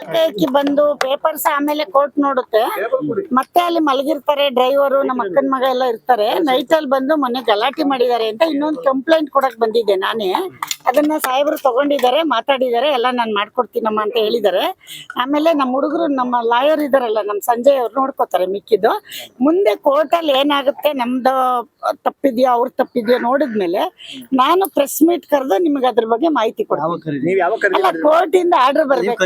ಏಕಾಏಕಿ ಬಂದು ಪೇಪರ್ಸ್ ಆಮೇಲೆ ಕೋರ್ಟ್ ನೋಡುತ್ತೆ. ಮತ್ತೆ ಅಲ್ಲಿ ಮಲಗಿರ್ತಾರೆ ಡ್ರೈವರು, ನಮ್ಮ ಅಕ್ಕನ ಮಗ ಎಲ್ಲ ಇರ್ತಾರೆ. ನೈಟ್ ಅಲ್ಲಿ ಬಂದು ಮೊನ್ನೆ ಗಲಾಟೆ ಮಾಡಿದ್ದಾರೆ ಅಂತ ಇನ್ನೊಂದು ಕಂಪ್ಲೇಂಟ್ ಕೊಡಕ್ ಬಂದಿದ್ದೆ ನಾನೇ. ಅದನ್ನ ಸಾಹೇಬರು ತಗೊಂಡಿದ್ದಾರೆ, ಮಾತಾಡಿದ್ದಾರೆ, ಎಲ್ಲ ನಾನು ಮಾಡ್ಕೊಡ್ತೀನಮ್ಮ ಅಂತ ಹೇಳಿದ್ದಾರೆ. ಆಮೇಲೆ ನಮ್ಮ ಹುಡುಗರು, ನಮ್ಮ ಲಾಯರ್ ಇದಾರಲ್ಲ, ನಮ್ಮ ಸಂಜಯ್ ಅವ್ರು ನೋಡ್ಕೋತಾರೆ ಮಿಕ್ಕಿದ್ದು. ಮುಂದೆ ಕೋರ್ಟ್ ಅಲ್ಲಿ ಏನಾಗುತ್ತೆ, ನಮ್ದು ತಪ್ಪಿದ್ಯಾ ಅವ್ರ ತಪ್ಪಿದ್ಯಾ ನೋಡಿದ್ಮೇಲೆ ನಾನು ಪ್ರೆಸ್ ಮೀಟ್ ಕರೆದು ನಿಮ್ಗೆ ಅದ್ರ ಬಗ್ಗೆ ಮಾಹಿತಿ ಕೊಡ್ತೀನಿ. ಅಲ್ಲ, ಕೋರ್ಟ್ ಇಂದ ಆರ್ಡರ್ ಬರ್ಬೇಕು.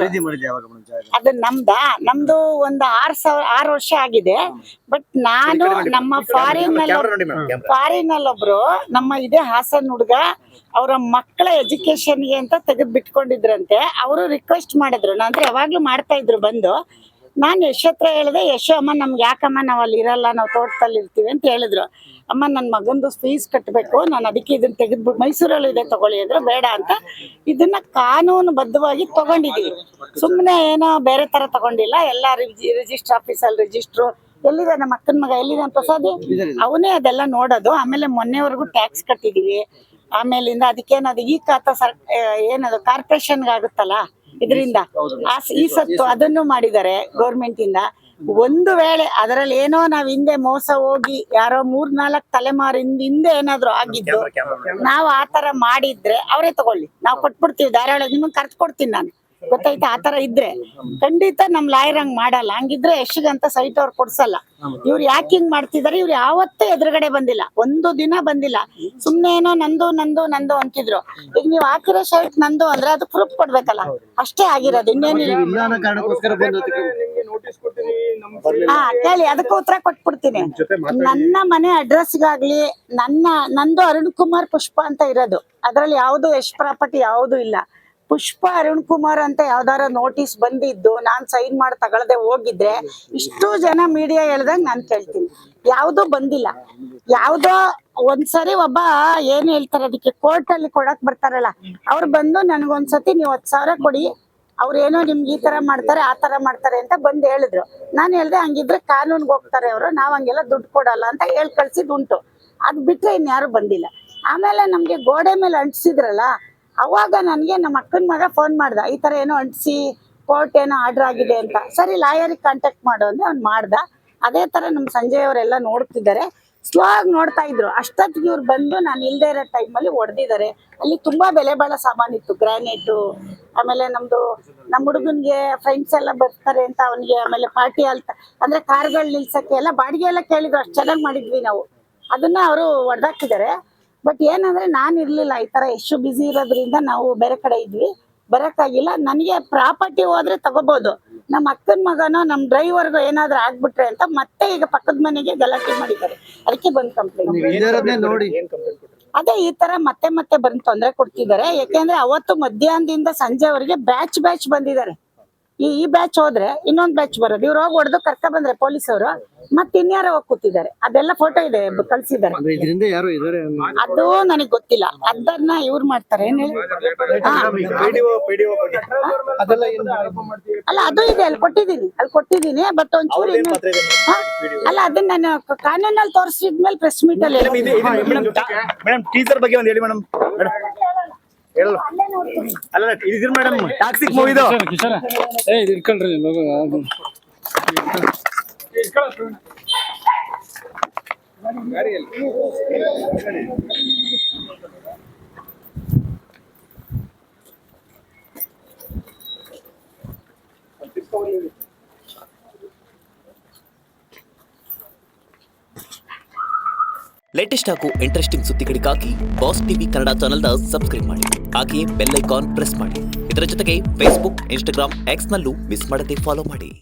ಅದು ನಮ್ದು ಒಂದು 6 ವರ್ಷ ಆಗಿದೆ. ಬಟ್ ನಾನು ನಮ್ಮ ಫಾರಿನ್ ಅಲ್ಲಿ ಒಬ್ರು ನಮ್ಮ ಇದೇ ಹಾಸನ್ ಹುಡುಗ ಅವರ ಮಕ್ಕಳ ಎಜುಕೇಶನ್ಗೆ ಅಂತ ತೆಗೆದು ಬಿಟ್ಕೊಂಡಿದ್ರಂತೆ. ಅವರು ರಿಕ್ವೆಸ್ಟ್ ಮಾಡಿದ್ರು, ಅಂದ್ರೆ ಯಾವಾಗ್ಲೂ ಮಾಡ್ತಾ ಇದ್ರು ಬಂದು. ನಾನು ಯಶ್ ಹತ್ರ ಹೇಳಿದೆ, ಯಶ್ ಅಮ್ಮ ನಮ್ಗೆ ಯಾಕಮ್ಮ ನಾವು ಅಲ್ಲಿ ಇರಲ್ಲ, ನಾವು ತೋಟದಲ್ಲಿ ಇರ್ತೀವಿ ಅಂತ ಹೇಳಿದ್ರು. ಅಮ್ಮ ನನ್ನ ಮಗಂದು ಫೀಸ್ ಕಟ್ಟಬೇಕು, ನಾನು ಅದಕ್ಕೆ ಇದನ್ನ ತೆಗೆದ್ಬಿಟ್ಟು ಮೈಸೂರಲ್ಲಿ ಇದೆ ತಗೊಳ್ಳಿ ಅಂದ್ರು. ಬೇಡ ಅಂತ ಇದನ್ನ ಕಾನೂನು ಬದ್ಧವಾಗಿ ತಗೊಂಡಿದೀವಿ. ಸುಮ್ಮನೆ ಏನೋ ಬೇರೆ ತರ ತಗೊಂಡಿಲ್ಲ. ಎಲ್ಲ ರಿಜಿಸ್ಟರ್ ಆಫೀಸಲ್ಲಿ ರಿಜಿಸ್ಟ್ರು ಎಲ್ಲಿದೆ, ನಮ್ಮ ಅಕ್ಕನ ಮಗ ಎಲ್ಲಿದೆ ಅಂತ ಪ್ರಸಾದ್ ಅವನೇ ಅದೆಲ್ಲ ನೋಡೋದು. ಆಮೇಲೆ ಮೊನ್ನೆವರೆಗೂ ಟ್ಯಾಕ್ಸ್ ಕಟ್ಟಿದೀವಿ. ಆಮೇಲಿಂದ ಅದಕ್ಕೇನದು ಈ ಖಾತಾ ಏನದು ಕಾರ್ಪೊರೇಷನ್ಗೆ ಆಗುತ್ತಲ್ಲ, ಇದರಿಂದ ಈ ಸತ್ತು ಅದನ್ನು ಮಾಡಿದ್ದಾರೆ ಗೌರ್ಮೆಂಟ್ ಇಂದ. ಒಂದು ವೇಳೆ ಅದರಲ್ಲಿ ಏನೋ ನಾವ್ ಹಿಂದೆ ಮೋಸ ಹೋಗಿ ಯಾರೋ 3-4 ತಲೆಮಾರಿಂದ ಹಿಂದೆ ಏನಾದ್ರು ಆಗಿದ್ದು, ನಾವು ಆತರ ಮಾಡಿದ್ರೆ ಅವರೇ ತಗೊಳ್ಳಿ, ನಾವು ಕೊಟ್ಬಿಡ್ತೀವಿ ಧಾರಾಳ, ನಿಮಗೆ ಕರ್ದು ಕೊಡ್ತೀನಿ ನಾನು, ಗೊತ್ತಾಯ್ತಾ? ಆತರ ಇದ್ರೆ ಖಂಡಿತ ನಮ್ ಲಾಯರ್ ಹಂಗ್ ಮಾಡಲ್ಲ. ಹಂಗಿದ್ರೆ ಯಶ್ಗಂತ ಸೈಟ್ ಅವ್ರು ಕೊಡ್ಸಲ್ಲ. ಇವ್ರು ಯಾಕೆ ಹಿಂಗ್ ಮಾಡ್ತಿದಾರೆ? ಇವ್ರು ಯಾವತ್ತೂ ಎದುರುಗಡೆ ಬಂದಿಲ್ಲ, ಒಂದು ದಿನ ಬಂದಿಲ್ಲ. ಸುಮ್ನೆ ಏನೋ ನಂದು ಅಂತಿದ್ರು. ಈಗ ನೀವ್ ಹಾಕಿರೋ ಶರ್ಟ್ ನಂದು ಅಂದ್ರೆ ಅದು ಪ್ರೂಫ್ ಕೊಡ್ಬೇಕಲ್ಲ, ಅಷ್ಟೇ ಆಗಿರೋದು, ಇನ್ನೇನಿಲ್ಲ. ಹಾ ಕೇಳಿ, ಅದಕ್ಕೆ ಉತ್ತರ ಕೊಟ್ಬಿಡ್ತೀನಿ. ನನ್ನ ಮನೆ ಅಡ್ರೆಸ್ಗಾಗ್ಲಿ ನಂದು ಅರುಣ್ ಕುಮಾರ್ ಪುಷ್ಪ ಅಂತ ಇರೋದು, ಅದ್ರಲ್ಲಿ ಯಾವ್ದು ಯಶ್ ಪ್ರಾಪರ್ಟಿ ಯಾವ್ದು ಇಲ್ಲ. ಪುಷ್ಪ ಅರುಣ್ ಕುಮಾರ್ ಅಂತ ಯಾವ್ದಾರ ನೋಟಿಸ್ ಬಂದಿದ್ದು ನಾನ್ ಸೈನ್ ಮಾಡಿ ತಗೊಳ್ದೆ ಹೋಗಿದ್ರೆ ಇಷ್ಟು ಜನ ಮೀಡಿಯಾ ಹೇಳ್ದಂಗ್ ನಾನ್ ಕೇಳ್ತೀನಿ. ಯಾವ್ದು ಬಂದಿಲ್ಲ. ಯಾವ್ದೋ ಒಂದ್ಸರಿ ಒಬ್ಬ ಏನ್ ಹೇಳ್ತಾರೆ, ಅದಕ್ಕೆ ಕೋರ್ಟ್ ಅಲ್ಲಿ ಕೊಡಕ್ ಬರ್ತಾರಲ್ಲ, ಅವ್ರು ಬಂದು ನನ್ಗೊಂದ್ಸತಿ ನೀವು 10,000 ಕೊಡಿ, ಅವ್ರೇನೋ ನಿಮ್ಗೆ ಈ ತರ ಮಾಡ್ತಾರೆ ಆ ತರ ಮಾಡ್ತಾರೆ ಅಂತ ಬಂದು ಹೇಳಿದ್ರು. ನಾನು ಹೇಳ್ದೆ, ಹಂಗಿದ್ರೆ ಕಾನೂನ್ಗೆ ಹೋಗ್ತಾರೆ ಅವರು, ನಾವ್ ಹಂಗೆಲ್ಲ ದುಡ್ಡು ಕೊಡಲ್ಲ ಅಂತ ಹೇಳ್ ಕಳ್ಸಿದ್. ಅದ್ ಬಿಟ್ರೆ ಇನ್ಯಾರು ಬಂದಿಲ್ಲ. ಆಮೇಲೆ ನಮ್ಗೆ ಗೋಡೆ ಮೇಲೆ ಅಂಟಿಸಿದ್ರಲ್ಲ, ಅವಾಗ ನನ್ಗೆ ನಮ್ಮ ಅಕ್ಕನ ಮಗ ಫೋನ್ ಮಾಡ್ದ, ಈ ತರ ಏನೋ ಅಂಟಿಸಿ ಕೋರ್ಟ್ ಏನೋ ಆರ್ಡರ್ ಆಗಿದೆ ಅಂತ. ಸರಿ, ಲಾಯರಿಗೆ ಕಾಂಟ್ಯಾಕ್ಟ್ ಮಾಡು ಅಂದ್ರೆ ಅವ್ನು ಮಾಡ್ದ. ಅದೇ ತರ ನಮ್ ಸಂಜಯ್ ಅವರೆಲ್ಲ ನೋಡ್ತಿದ್ದಾರೆ, ಸ್ಲೋ ಆಗಿ ನೋಡ್ತಾ ಇದ್ರು. ಅಷ್ಟೊತ್ತಿಗೆ ಇವ್ರು ಬಂದು ನಾನು ಇಲ್ದೇ ಇರೋ ಟೈಮಲ್ಲಿ ಹೊಡೆದಿದ್ದಾರೆ. ಅಲ್ಲಿ ತುಂಬಾ ಬೆಲೆ ಬಾಳೋ ಸಾಮಾನಿತ್ತು, ಗ್ರಾನೈಟು. ಆಮೇಲೆ ನಮ್ಮ ಹುಡುಗನ್ಗೆ ಫ್ರೆಂಡ್ಸ್ ಎಲ್ಲ ಬರ್ತಾರೆ ಅಂತ ಅವನಿಗೆ, ಆಮೇಲೆ ಪಾರ್ಟಿ ಅಂತ ಅಂದ್ರೆ ಕಾರ್ಗಳು ನಿಲ್ಸಕ್ಕೆ ಎಲ್ಲ ಬಾಡಿಗೆ ಎಲ್ಲ ಕೇಳಿದ್ರು. ಅಷ್ಟು ಚೆನ್ನಾಗಿ ಮಾಡಿದ್ವಿ ನಾವು. ಅದನ್ನ ಅವರು ಹೊಡೆದಾಕಿದ್ದಾರೆ. ಬಟ್ ಏನಂದ್ರೆ ನಾನು ಇರ್ಲಿಲ್ಲ, ಈ ತರ ಎಷ್ಟು ಬಿಸಿ ಇರೋದ್ರಿಂದ ನಾವು ಬೇರೆ ಕಡೆ ಇದ್ವಿ, ಬರಕ್ಕಾಗಿಲ್ಲ. ನನಗೆ ಪ್ರಾಪರ್ಟಿ ಹೋದ್ರೆ ತಗೋಬಹುದು, ನಮ್ಮ ಅಕ್ಕನ ಮಗನೋ ನಮ್ಮ ಡ್ರೈವರ್ಗೋ ಏನಾದ್ರು ಆಗ್ಬಿಟ್ರೆ ಅಂತ ಮತ್ತೆ ಈಗ ಪಕ್ಕದ ಮನೆಗೆ ಗಲಾಟೆ ಮಾಡಿದ್ದಾರೆ. ಅದಕ್ಕೆ ಬಂದ್ ಕಂಪ್ಲೇಂಟ್. ಅದೇ ಈ ತರ ಮತ್ತೆ ಬಂದು ತೊಂದರೆ ಕೊಡ್ತಿದ್ದಾರೆ. ಯಾಕೆಂದ್ರೆ ಅವತ್ತು ಮಧ್ಯಾಹ್ನದಿಂದ ಸಂಜೆವರೆಗೆ ಬ್ಯಾಚ್ ಬಂದಿದ್ದಾರೆ. ಈ ಬ್ಯಾಚ್ ಹೋದ್ರೆ ಇನ್ನೊಂದ್ ಬ್ಯಾಚ್ ಬರೋದು. ಇವ್ರು ಹೋಗಿ ಹೊಡೆದು ಕರ್ಕ ಬಂದ್ರೆ ಪೊಲೀಸವರು, ಮತ್ತೆ ಇನ್ಯಾರೋ ಹೋಗಿ ಕೂತಿದ್ದಾರೆ. ಅದೆಲ್ಲ ಫೋಟೋ ಇದೆ, ಕಳ್ಸಿದ್ದಾರೆ. ಅದು ನನಗ್ ಗೊತ್ತಿಲ್ಲ, ಅದನ್ನ ಇವ್ರು ಮಾಡ್ತಾರೆ. ಏನ್ ಹೇಳಿ, ಅಲ್ಲ ಅದು ಇದೆ, ಅಲ್ಲಿ ಕೊಟ್ಟಿದ್ದೀನಿ. ಬಟ್ ಒಂಚೂರು ಅಲ್ಲ, ಅದನ್ನ ನಾನು ಕಾನೂನಲ್ಲಿ ತೋರಿಸಿದ್ಮೇಲೆ ಪ್ರೆಸ್ ಮೀಟ್ ಅಲ್ಲಿ ಅಲ್ಲ ಇದು ಮೇಡಮ್ ಟಾಕ್ಸಿಕ್ ಮೂವಿದು ಇದು ಇಟ್ಕೊಳ್ರಿ ಲೇಟೆಸ್ಟ್ ಹಾಗೂ ಇಂಟ್ರೆಸ್ಟಿಂಗ್ ಸುದ್ದಿಗಳಿಗಾಗಿ ಬಾಸ್ ಟಿವಿ ಕನ್ನಡ ಚಾನೆಲ್ನ ಸಬ್ಸ್ಕ್ರೈಬ್ ಮಾಡಿ. ಹಾಗೆಯೇ ಬೆಲ್ ಐಕಾನ್ ಪ್ರೆಸ್ ಮಾಡಿ. ಇದರ ಜೊತೆಗೆ ಫೇಸ್ಬುಕ್, ಇನ್ಸ್ಟಾಗ್ರಾಮ್, ಎಕ್ಸ್ ನಲ್ಲೂ ಮಿಸ್ ಮಾಡದೆ ಫಾಲೋ ಮಾಡಿ.